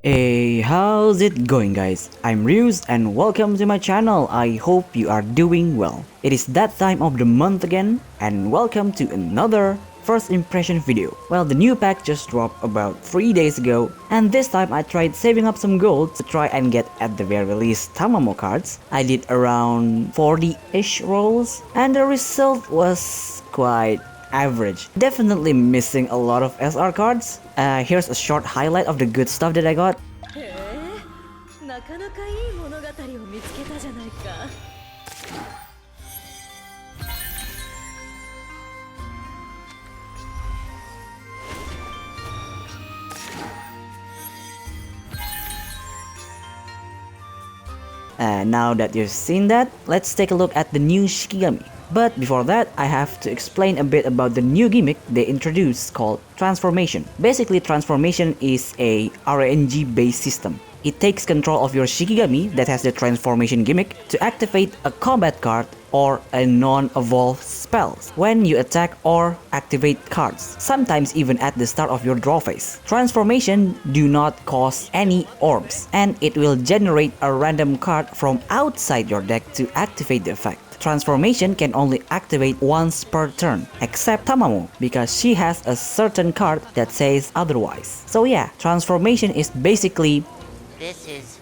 Hey, how's it going guys? I'm Ryuz and welcome to my channel. I hope you are doing well. It is that time of the month again and welcome to another first impression video. Well, the new pack just dropped about 3 days ago and this time I tried saving up some gold to try and get at the very least Tamamo cards. I did around 40-ish rolls and the result was quite average. Definitely missing a lot of SR cards. Here's a short highlight of the good stuff that I got. Now that you've seen that, let's take a look at the new Shikigami. But before that, I have to explain a bit about the new gimmick they introduced called Transformation. Basically, Transformation is a RNG based system. It takes control of your Shikigami that has the Transformation gimmick to activate a combat card or a non-evolved spells when you attack or activate cards, sometimes even at the start of your draw phase. Transformation do not cost any orbs, and it will generate a random card from outside your deck to activate the effect. Transformation can only activate once per turn, except Tamamo, because she has a certain card that says otherwise. So yeah, Transformation is basically This is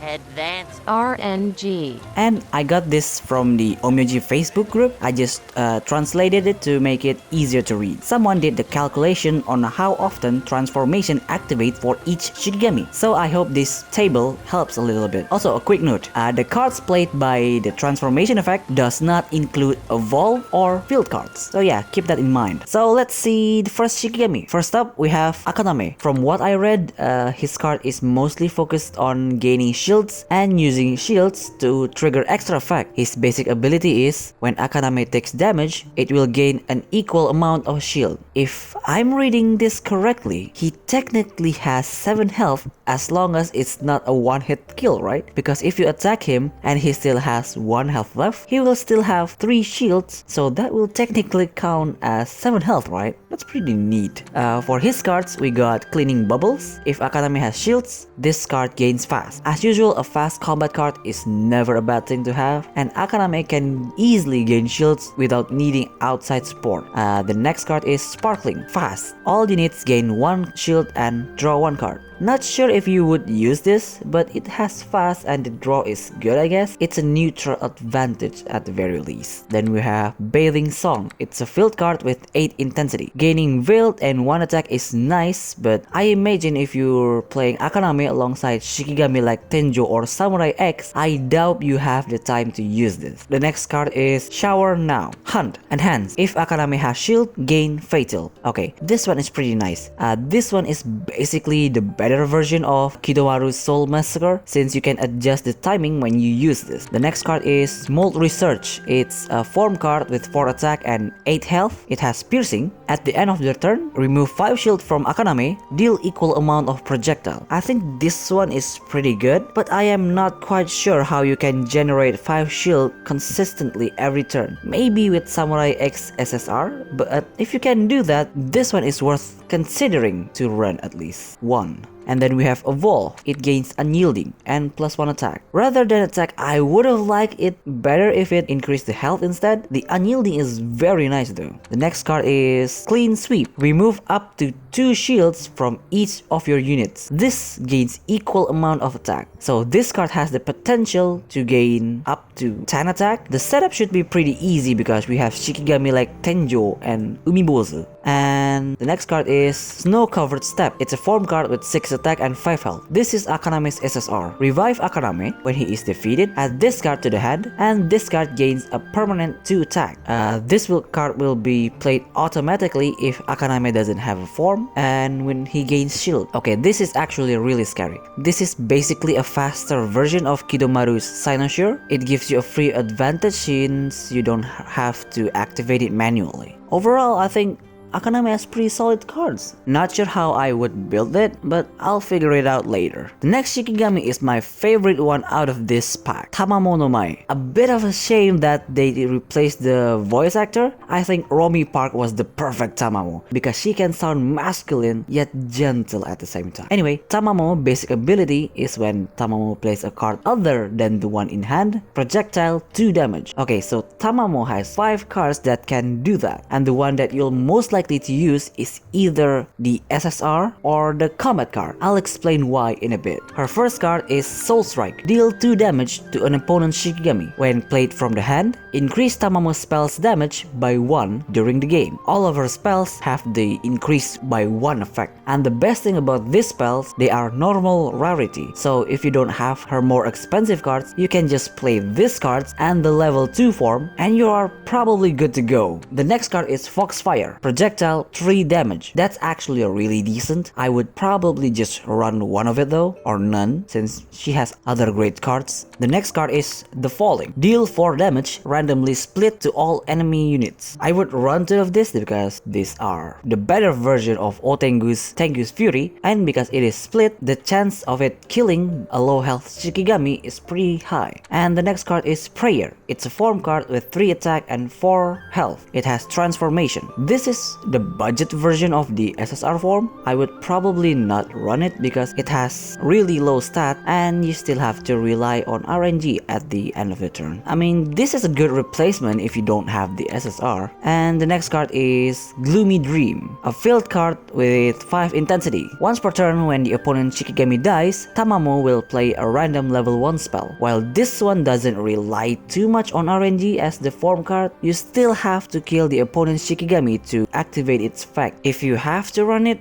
advanced RNG. And I got this from the Onmyoji Facebook group. I just translated it to make it easier to read. Someone did the calculation on how often Transformation activates for each Shikigami. So I hope this table helps a little bit. Also a quick note, the cards played by the Transformation effect does not include Evolve or Field cards. So yeah, keep that in mind. So let's see the first Shikigami. First up, we have Akaname. From what I read, his card is mostly focused on gaining shields and using shields to trigger extra effect. His basic ability is, when Akaname takes damage, it will gain an equal amount of shield. If I'm reading this correctly, he technically has 7 health as long as it's not a one-hit kill, right? Because if you attack him and he still has 1 health left, he will still have 3 shields, so that will technically count as 7 health, right? That's pretty neat. For his cards, we got Cleaning Bubbles. If Akaname has shields, this card gains fast. As usual, a fast combat card is never a bad thing to have, and Akaname can easily gain shields without needing outside support. The next card is Sparkling, fast. All units gain 1 shield and draw 1 card. Not sure if you would use this, but it has fast and the draw is good, I guess. It's a neutral advantage at the very least. Then we have Bathing Song. It's a field card with 8 intensity. Gaining Veiled and 1 attack is nice, but I imagine if you're playing Akaname alongside Shikigami like Tenjo or Samurai X, I doubt you have the time to use this. The next card is Shower Now. Hunt, enhance. If Akaname has shield, gain Fatal. Okay, this one is pretty nice. This one is basically the better version of Kidomaru's Soul Massacre, since you can adjust the timing when you use this. The next card is Mold Research. It's a form card with 4 attack and 8 health. It has piercing. At the end of your turn, remove 5 shield from Akaname, deal equal amount of projectile. I think this one is pretty good, but I am not quite sure how you can generate 5 shield consistently every turn. Maybe with Samurai X SSR, but if you can do that, this one is worth considering to run at least 1. And then we have Evolve. It gains Unyielding and +1 attack. Rather than attack, I would have liked it better if it increased the health instead. The Unyielding is very nice though. The next card is Clean Sweep. Remove up to 2 shields from each of your units. This gains equal amount of attack. So this card has the potential to gain up to 10 attack. The setup should be pretty easy because we have Shikigami like Tenjo and Umibose. And the next card is Snow Covered Step. It's a form card with 6 attack and 5 health. This is Akaname's SSR. Revive Akaname when he is defeated. Add this card to the hand, and this card gains a permanent 2 attack. This card will be played automatically if Akaname doesn't have a form and when he gains shield. Okay, this is actually really scary. This is basically a faster version of Kidomaru's Cynosure. It gives you a free advantage since you don't have to activate it manually. Overall, I think Akaname has pretty solid cards. Not sure how I would build it, but I'll figure it out later. The next shikigami is my favorite one out of this pack, Tamamo no Mai. A bit of a shame that they replaced the voice actor. I think Romy Park was the perfect Tamamo because she can sound masculine yet gentle at the same time. Anyway, Tamamo basic ability is when Tamamo plays a card other than the one in hand, projectile 2 damage. Okay, so Tamamo has 5 cards that can do that, and the one that you'll most likely to use is either the SSR or the combat card. I'll explain why in a bit. Her first card is Soul Strike. Deal 2 damage to an opponent's shikigami. When played from the hand, increase Tamamo's spell's damage by 1 during the game. All of her spells have the increase by 1 effect. And the best thing about these spells, they are normal rarity. So if you don't have her more expensive cards, you can just play these cards and the level 2 form and you are probably good to go. The next card is Foxfire. Projectile 3 damage. That's actually a really decent. I would probably just run one of it though, or none, since she has other great cards. The next card is The Falling. Deal 4 damage, randomly split to all enemy units. I would run 2 of this because these are the better version of Otengu's Tengu's Fury, and because it is split, the chance of it killing a low health shikigami is pretty high. And the next card is Prayer. It's a form card with 3 attack and 4 health. It has transformation. This is the budget version of the SSR form. I would probably not run it because it has really low stat and you still have to rely on RNG at the end of the turn. I mean, this is a good replacement if you don't have the SSR. And the next card is Gloomy Dream, a field card with 5 intensity. Once per turn when the opponent's shikigami dies, Tamamo will play a random level 1 spell. While this one doesn't rely too much on RNG as the form card, you still have to kill the opponent's shikigami to activate its effect. If you have to run it,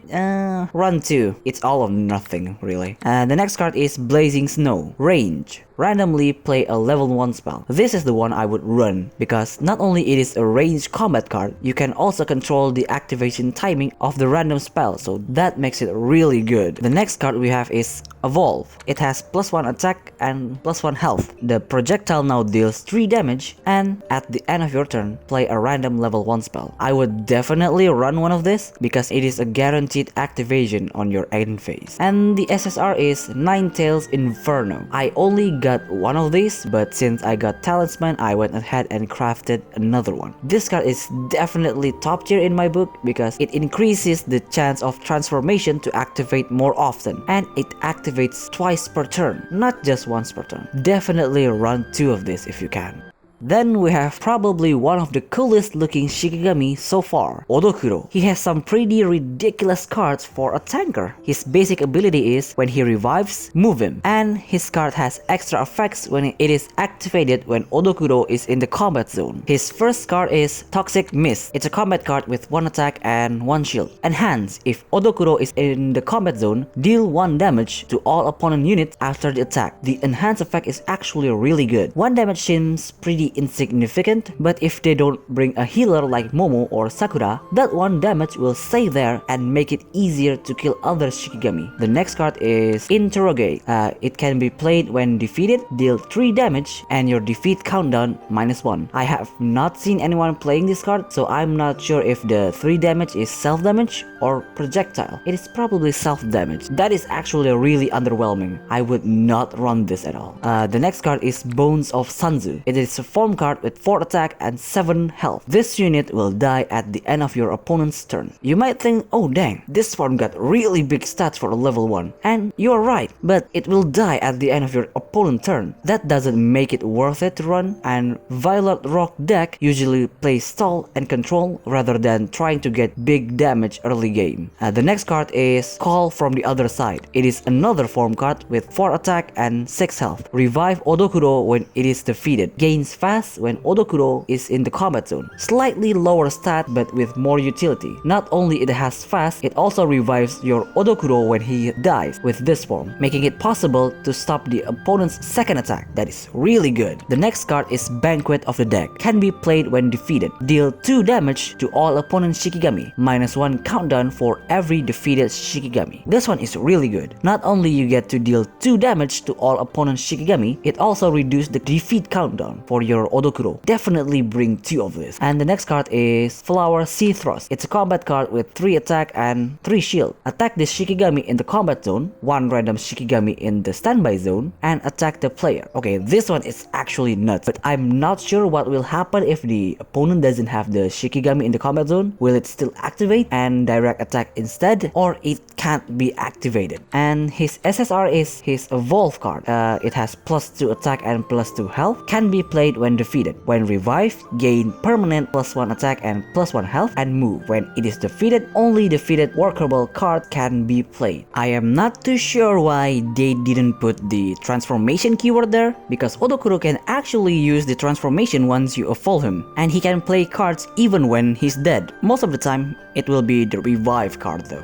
run 2. It's all or nothing really. The next card is Blazing Snow. Range. Randomly play a level 1 spell. This is the one I would run because not only it is a ranged combat card, you can also control the activation timing of the random spell, so that makes it really good. The next card we have is Evolve. It has +1 attack and +1 health. The projectile now deals 3 damage and at the end of your turn, play a random level 1 spell. I would definitely run one of this because it is a guaranteed activation on your end phase. And the SSR is Ninetales Inferno. I only got one of these, but since I got Talisman, I went ahead and crafted another one. This card is definitely top tier in my book because it increases the chance of transformation to activate more often, and it activates twice per turn, not just once per turn. Definitely run 2 of this if you can. Then we have probably one of the coolest looking shikigami so far, Odokuro. He has some pretty ridiculous cards for a tanker. His basic ability is when he revives, move him, and his card has extra effects when it is activated when Odokuro is in the combat zone. His first card is Toxic Mist. It's a combat card with 1 attack and 1 shield. Enhance. If Odokuro is in the combat zone, deal 1 damage to all opponent units after the attack. The enhance effect is actually really good. 1 damage seems pretty insignificant, but if they don't bring a healer like Momo or Sakura, that 1 damage will stay there and make it easier to kill other shikigami. The next card is Interrogate. It can be played when defeated, deal 3 damage, and your defeat countdown -1. I have not seen anyone playing this card, so I'm not sure if the 3 damage is self-damage or projectile. It is probably self-damage. That is actually really underwhelming. I would not run this at all. The next card is Bones of Sanzu. It is a form card with 4 attack and 7 health. This unit will die at the end of your opponent's turn. You might think, oh dang, this form got really big stats for a level 1. And you're right, but it will die at the end of your opponent's turn. That doesn't make it worth it to run, and Violet Rock deck usually plays stall and control rather than trying to get big damage early game. The next card is Call from the Other Side. It is another form card with 4 attack and 6 health. Revive Odokuro when it is defeated. Gains fast when Odokuro is in the combat zone. Slightly lower stat but with more utility. Not only it has fast, it also revives your Odokuro when he dies with this form, making it possible to stop the opponent's second attack. That is really good. The next card is Banquet of the Deck. Can be played when defeated. Deal 2 damage to all opponent shikigami. -1 countdown for every defeated shikigami. This one is really good. Not only you get to deal 2 damage to all opponent shikigami, it also reduces the defeat countdown for your your Odokuro. Definitely bring 2 of this. And the next card is Flower Sea Thrust. It's a combat card with 3 attack and 3 shield. Attack this shikigami in the combat zone, 1 random shikigami in the standby zone, and attack the player. Okay, this one is actually nuts, but I'm not sure what will happen if the opponent doesn't have the shikigami in the combat zone. Will it still activate and direct attack instead, or it can't be activated? And his SSR is his evolve card. It has +2 attack and +2 health. Can be played when defeated. When revived, gain permanent +1 attack and +1 health and move. When it is defeated, only defeated workable card can be played. I am not too sure why they didn't put the transformation keyword there, because Odokuro can actually use the transformation once you evolve him, and he can play cards even when he's dead. Most of the time, it will be the revive card though.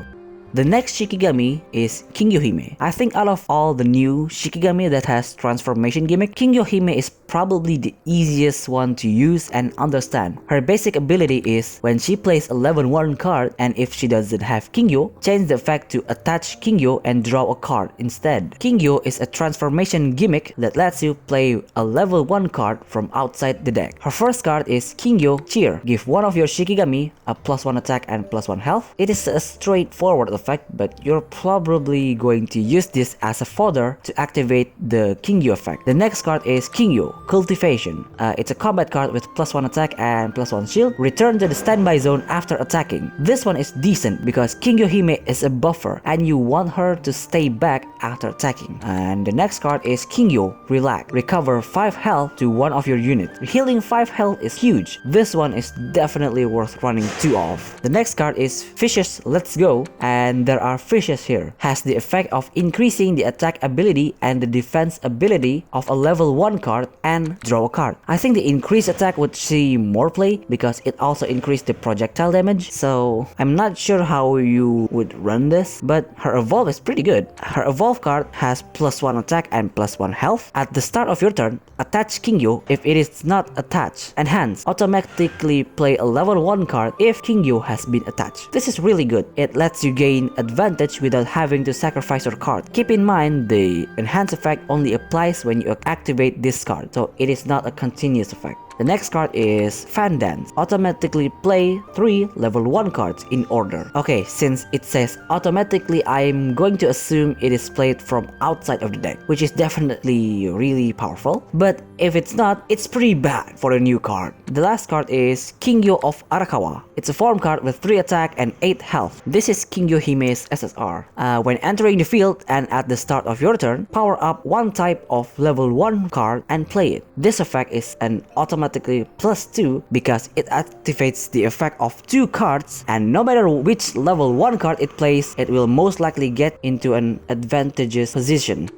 The next shikigami is Kingyohime. I think out of all the new shikigami that has transformation gimmick, Kingyohime is probably the easiest one to use and understand. Her basic ability is when she plays a level 1 card, and if she doesn't have Kingyo, change the effect to attach Kingyo and draw a card instead. Kingyo is a transformation gimmick that lets you play a level 1 card from outside the deck. Her first card is Kingyo Cheer. Give one of your shikigami a +1 attack and +1 health. It is a straightforward effect, but you're probably going to use this as a fodder to activate the Kingyo effect. The next card is Kingyo Cultivation. It's a combat card with +1 attack and +1 shield. Return to the standby zone after attacking. This one is decent because Kingyohime is a buffer and you want her to stay back after attacking. And the next card is Kingyo Relax. Recover 5 health to one of your units. Healing 5 health is huge. This one is definitely worth running 2 of. The next card is Fishes Let's Go, and there are fishes here. Has the effect of increasing the attack ability and the defense ability of a level 1 card and draw a card. I think the increased attack would see more play because it also increased the projectile damage, so I'm not sure how you would run this, but her evolve is pretty good. Her evolve card has +1 attack and +1 health. At the start of your turn, attach Kingyo if it is not attached. Enhance. Automatically play a level 1 card if Kingyo has been attached. This is really good. It lets you gain advantage without having to sacrifice your card. Keep in mind the enhance effect only applies when you activate this card, so it is not a continuous effect. The next card is Fan Dance. Automatically play 3 level 1 cards in order. Okay, since it says automatically, I'm going to assume it is played from outside of the deck, which is definitely really powerful. But if it's not, it's pretty bad for a new card. The last card is Kingyo of Arakawa. It's a form card with 3 attack and 8 health. This is Kingyohime's SSR. When entering the field and at the start of your turn, power up 1 type of level 1 card and play it. This effect is an automatically +2 because it activates the effect of 2 cards, and no matter which level 1 card it plays, it will most likely get into an advantageous position.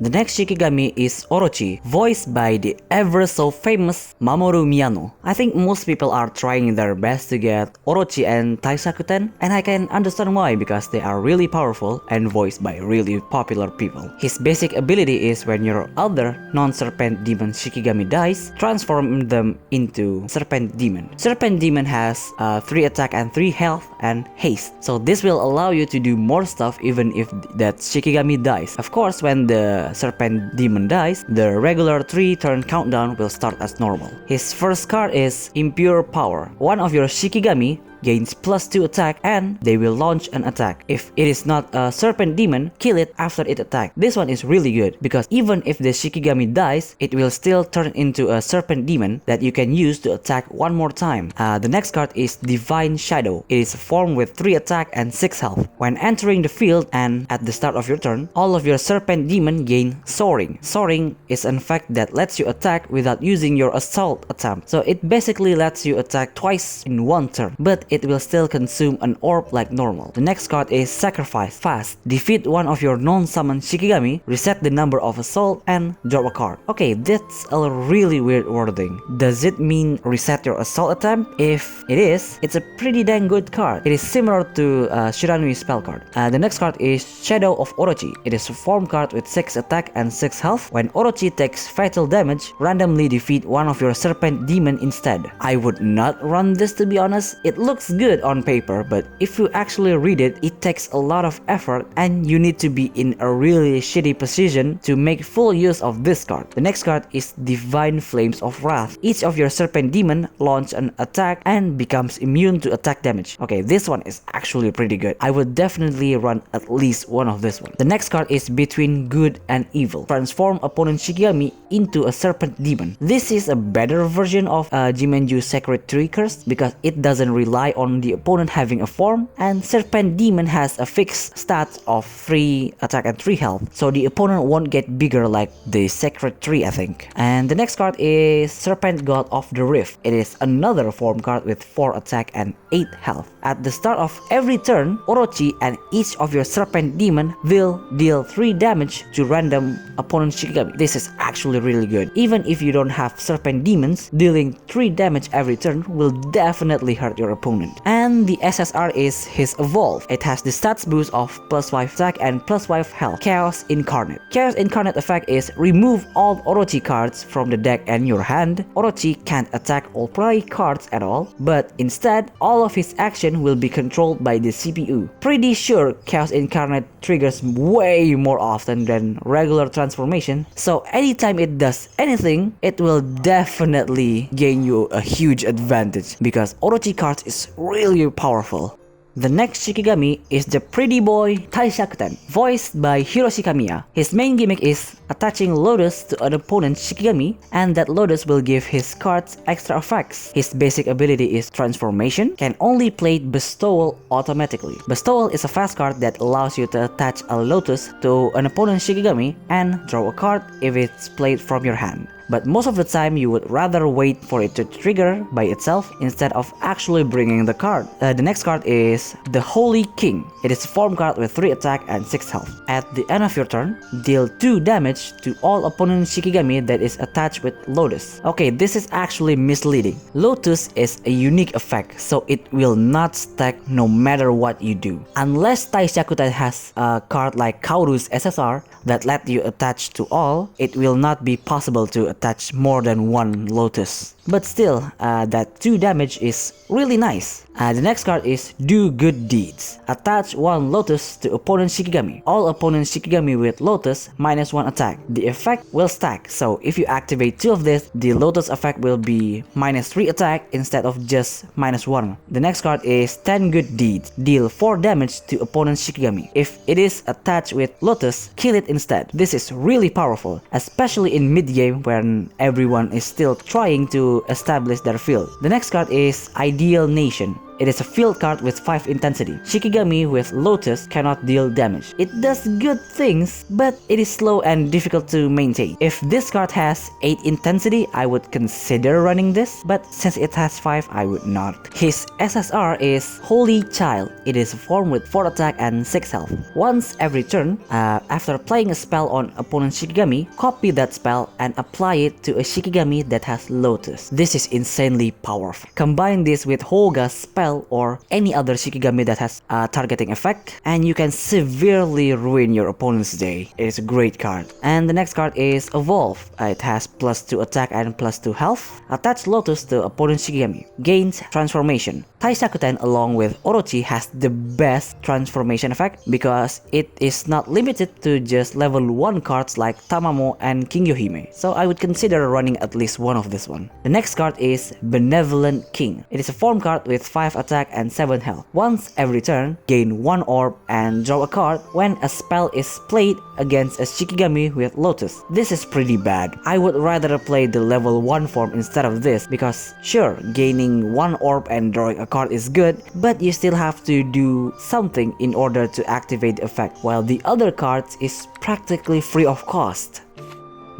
The next shikigami is Orochi, voiced by the ever so famous Mamoru Miyano. I think most people are trying their best to get Orochi and Taishaktem, and I can understand why, because they are really powerful and voiced by really popular people. His basic ability is when your other non-serpent demon shikigami dies, transform them into serpent demon. Serpent demon has 3 attack and 3 health and haste, so this will allow you to do more stuff even if that shikigami dies. Of course, when the serpent demon dies, the regular 3 turn countdown will start as normal. His first card is Impure Power. One of your shikigami gains +2 attack and they will launch an attack. If it is not a serpent demon, kill it after it attacks. This one is really good because even if the shikigami dies, it will still turn into a serpent demon that you can use to attack one more time. The next card is Divine Shadow. It is a form with 3 attack and 6 health. When entering the field and at the start of your turn, all of your serpent demon gain Soaring. Soaring is an effect that lets you attack without using your assault attempt. So it basically lets you attack twice in one turn, but it will still consume an orb like normal. The next card is Sacrifice. Fast. Defeat one of your non-summon shikigami, reset the number of assault, and draw a card. Okay, that's a really weird wording. Does it mean reset your assault attempt? If it is, it's a pretty dang good card. It is similar to Shiranui spell card. The next card is Shadow of Orochi. It is a form card with 6 attack and 6 health. When Orochi takes fatal damage, randomly defeat one of your serpent demon instead. I would not run this, to be honest. It looks looks good on paper, but if you actually read it, it takes a lot of effort and you need to be in a really shitty position to make full use of this card. The next card is Divine Flames of Wrath. Each of your Serpent Demon launch an attack and becomes immune to attack damage. Okay, this one is actually pretty good. I would definitely run at least one of this one. The next card is Between Good and Evil. Transform opponent Shikigami into a Serpent Demon. This is a better version of Jimenju Sacred Tree Curse because it doesn't rely on the opponent having a form, and Serpent Demon has a fixed stat of 3 attack and 3 health, so the opponent won't get bigger like the Sacred Tree, I think. And the next card is Serpent God of the Rift. It is another form card with 4 attack and 8 health. At the start of every turn, Orochi and each of your Serpent Demon will deal 3 damage to random opponent Shikigami. This is actually really good. Even if you don't have Serpent Demons, dealing 3 damage every turn will definitely hurt your opponent. And the SSR is his Evolve. It has the stats boost of +5 attack and +5 health. Chaos Incarnate. Chaos Incarnate effect is remove all Orochi cards from the deck and your hand. Orochi can't attack or play cards at all, but instead all of his action will be controlled by the CPU. Pretty sure Chaos Incarnate triggers way more often than regular transformation, so anytime it does anything, it will definitely gain you a huge advantage because Orochi cards is really powerful. The next Shikigami is the pretty boy Taishaktem, voiced by Hiroshi Kamiya. His main gimmick is attaching Lotus to an opponent's Shikigami, and that Lotus will give his cards extra effects. His basic ability is Transformation, can only play Bestowal automatically. Bestowal is a fast card that allows you to attach a Lotus to an opponent's Shikigami and draw a card if it's played from your hand. But most of the time you would rather wait for it to trigger by itself instead of actually bringing the card. The next card is the Holy King. It is a form card with 3 attack and 6 health. At the end of your turn, deal 2 damage to all opponent Shikigami that is attached with Lotus. Okay, this is actually misleading. Lotus is a unique effect, so it will not stack no matter what you do. Unless Taishaktem has a card like Kauru's SSR that let you attach to all, it will not be possible to attach more than 1 Lotus. But still, that 2 damage is really nice. The next card is Do Good Deeds. Attach 1 Lotus to opponent Shikigami. All opponent Shikigami with Lotus -1 attack. The effect will stack, so if you activate 2 of this, the Lotus effect will be -3 attack instead of just -1. The next card is 10 Good Deeds. Deal 4 damage to opponent Shikigami. If it is attached with Lotus, kill it instead. This is really powerful, especially in mid-game when everyone is still trying to establish their field. The next card is Ideal Nation. It is a field card with 5 intensity. Shikigami with Lotus cannot deal damage. It does good things, but it is slow and difficult to maintain. If this card has 8 intensity, I would consider running this, but since it has 5, I would not. His SSR is Holy Child. It is a form with 4 attack and 6 health. Once every turn, after playing a spell on opponent Shikigami, copy that spell and apply it to a Shikigami that has Lotus. This is insanely powerful. Combine this with Hoga's spell or any other Shikigami that has a targeting effect, and you can severely ruin your opponent's day. It is a great card. And the next card is Evolve. It has +2 attack and +2 health. Attach Lotus to opponent Shikigami. Gains Transformation. Taishaktem along with Orochi has the best transformation effect because it is not limited to just level 1 cards like Tamamo and Kingyohime. So I would consider running at least one of this one. The next card is Benevolent King. It is a form card with 5 attack and 7 health. Once every turn, gain 1 orb and draw a card when a spell is played against a Shikigami with Lotus. This is pretty bad. I would rather play the level 1 form instead of this because sure, gaining 1 orb and drawing a card is good, but you still have to do something in order to activate the effect, while the other cards is practically free of cost.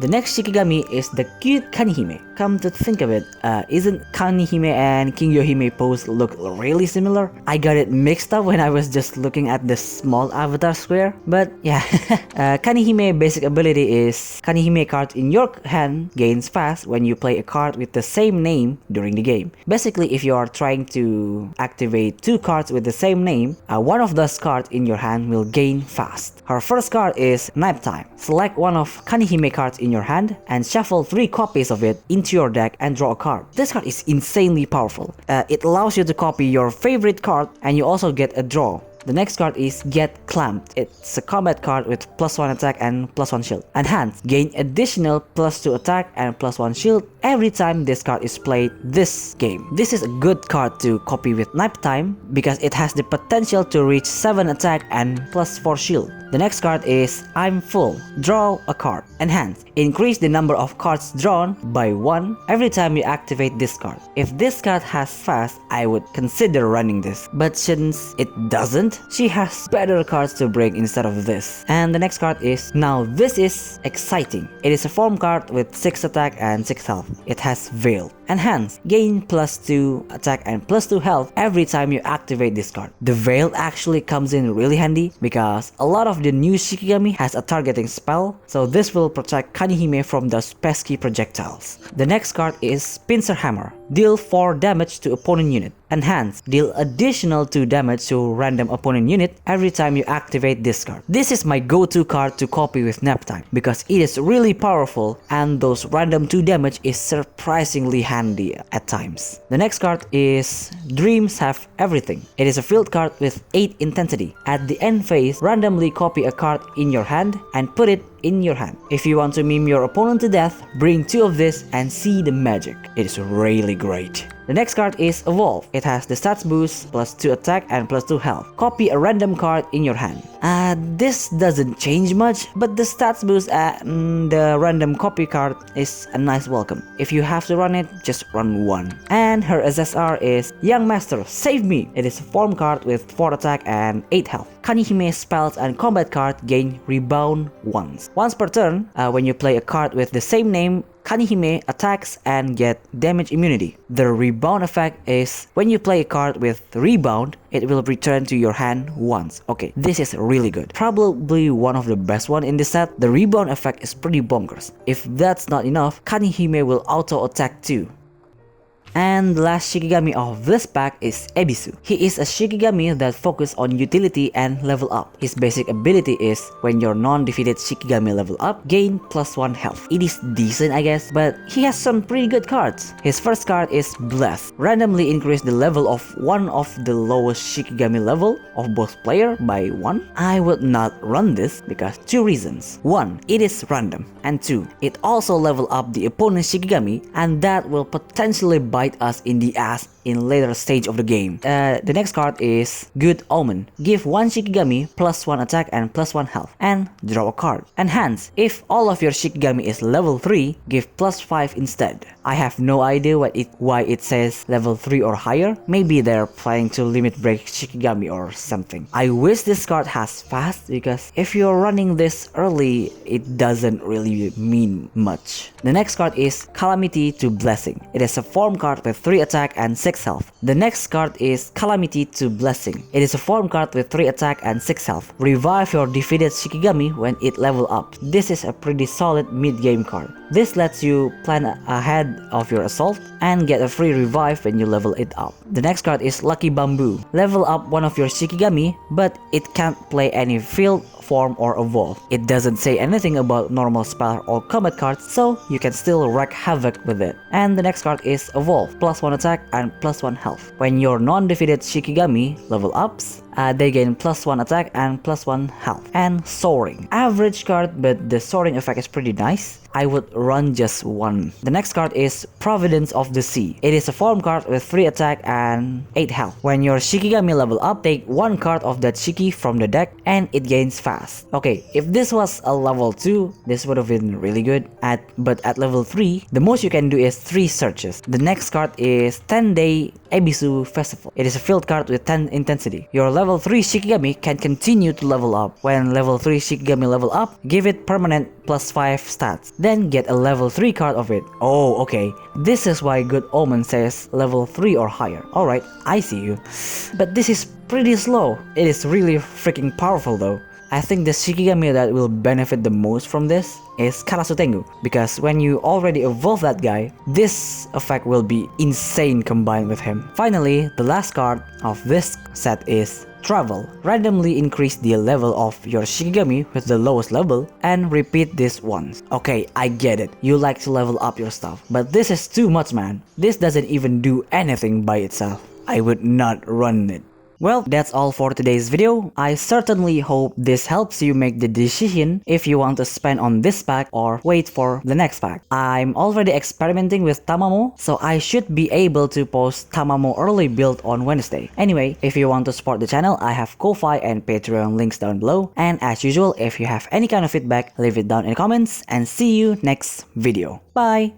The next Shikigami is the cute Kanehime. Come to think of it, isn't Kanehime and Kingyohime pose look really similar? I got it mixed up when I was just looking at the small avatar square, but yeah. Kanehime basic ability is Kanehime card in your hand gains fast when you play a card with the same name during the game. Basically, if you are trying to activate 2 cards with the same name, one of those cards in your hand will gain fast. Her first card is Nighttime. Select one of Kanehime cards in your hand and shuffle 3 copies of it into your deck and draw a card. This card is insanely powerful. It allows you to copy your favorite card and you also get a draw. The next card is Get Clamped. It's a combat card with +1 attack and +1 shield. Enhance. Gain additional +2 attack and +1 shield every time this card is played this game. This is a good card to copy with Nap Time because it has the potential to reach 7 attack and +4 shield. The next card is I'm Full. Draw a card. Enhance. Increase the number of cards drawn by 1 every time you activate this card. If this card has fast, I would consider running this. But since it doesn't, she has better cards to bring instead of this. And the next card is Now This Is Exciting. It is a form card with 6 attack and 6 health. It has Veil. Enhance. Gain +2 attack and +2 health every time you activate this card. The Veil actually comes in really handy because a lot of the new Shikigami has a targeting spell, so this will protect Kanehime from those pesky projectiles. The next card is Pincer Hammer. Deal 4 damage to opponent unit. Enhance. Deal additional 2 damage to random opponent unit every time you activate this card. This is my go-to card to copy with Nap Time because it is really powerful and those random 2 damage is surprisingly handy at times. The next card is Dreams Have Everything. It is a field card with 8 intensity. At the end phase, randomly copy a card in your hand and put it in your hand. If you want to meme your opponent to death, bring 2 of this and see the magic. It is really great. The next card is Evolve. It has the stats boost, +2 attack and +2 health. Copy a random card in your hand. This doesn't change much, but the stats boost and the random copy card is a nice welcome. If you have to run it, just run 1. And her SSR is Young Master, Save Me! It is a form card with 4 attack and 8 health. Kanehime spells and combat card gain Rebound once. Once per turn, when you play a card with the same name, Kanehime attacks and get damage immunity. The rebound effect is when you play a card with rebound, it will return to your hand once. Okay, this is really good. Probably one of the best one in this set. The rebound effect is pretty bonkers. If that's not enough, Kanehime will auto attack too. And the last Shikigami of this pack is Ebisu. He is a Shikigami that focuses on utility and level up. His basic ability is when your non-defeated Shikigami level up, gain +1 health. It is decent I guess, but he has some pretty good cards. His first card is Bless. Randomly increase the level of one of the lowest Shikigami level of both player by 1. I would not run this because 2 reasons. 1. It is random. And 2. It also level up the opponent's Shikigami and that will potentially bite us in the ass in later stage of the game. The next card is Good Omen. Give 1 Shikigami +1 attack and +1 health and draw a card. Enhance. If all of your Shikigami is level 3, give +5 instead. I have no idea why it says level 3 or higher. Maybe they're trying to limit break Shikigami or something. I wish this card has fast because if you're running this early, it doesn't really mean much. The next card is Calamity to Blessing. It is a form card with 3 attack and 6 health. The next card is Calamity to Blessing. It is a form card with 3 attack and 6 health. Revive your defeated Shikigami when it level up. This is a pretty solid mid-game card. This lets you plan ahead of your assault and get a free revive when you level it up. The next card is Lucky Bamboo. Level up one of your Shikigami, but it can't play any field, form, or evolve. It doesn't say anything about normal spell or combat cards, so you can still wreak havoc with it. And the next card is Evolve, +1 attack and +1 health. When your non-defeated Shikigami level ups, they gain +1 attack and +1 health. And Soaring. Average card, but the Soaring effect is pretty nice. I would run just 1. The next card is Providence of the Sea. It is a form card with 3 attack and 8 health. When your Shikigami level up, take 1 card of that Shiki from the deck and it gains fast. Okay, if this was a level 2, this would have been really good. But at level 3, the most you can do is 3 searches. The next card is 10-day Ebisu Festival. It is a field card with 10 intensity. Your level 3 Shikigami can continue to level up. When level 3 Shikigami level up, give it permanent +5 stats. Then get a level 3 card of it. Oh, okay. This is why Good Omen says level 3 or higher. Alright, I see you. But this is pretty slow. It is really freaking powerful though. I think the Shikigami that will benefit the most from this is Karasutengu, because when you already evolve that guy, this effect will be insane combined with him. Finally, the last card of this set is travel, randomly increase the level of your shikigami with the lowest level, and repeat this once. Okay, I get it, you like to level up your stuff, but this is too much, man. This doesn't even do anything by itself. I would not run it. Well, that's all for today's video. I certainly hope this helps you make the decision if you want to spend on this pack or wait for the next pack. I'm already experimenting with Tamamo, so I should be able to post Tamamo early build on Wednesday. Anyway, if you want to support the channel, I have Ko-Fi and Patreon links down below. And as usual, if you have any kind of feedback, leave it down in the comments, and see you next video. Bye!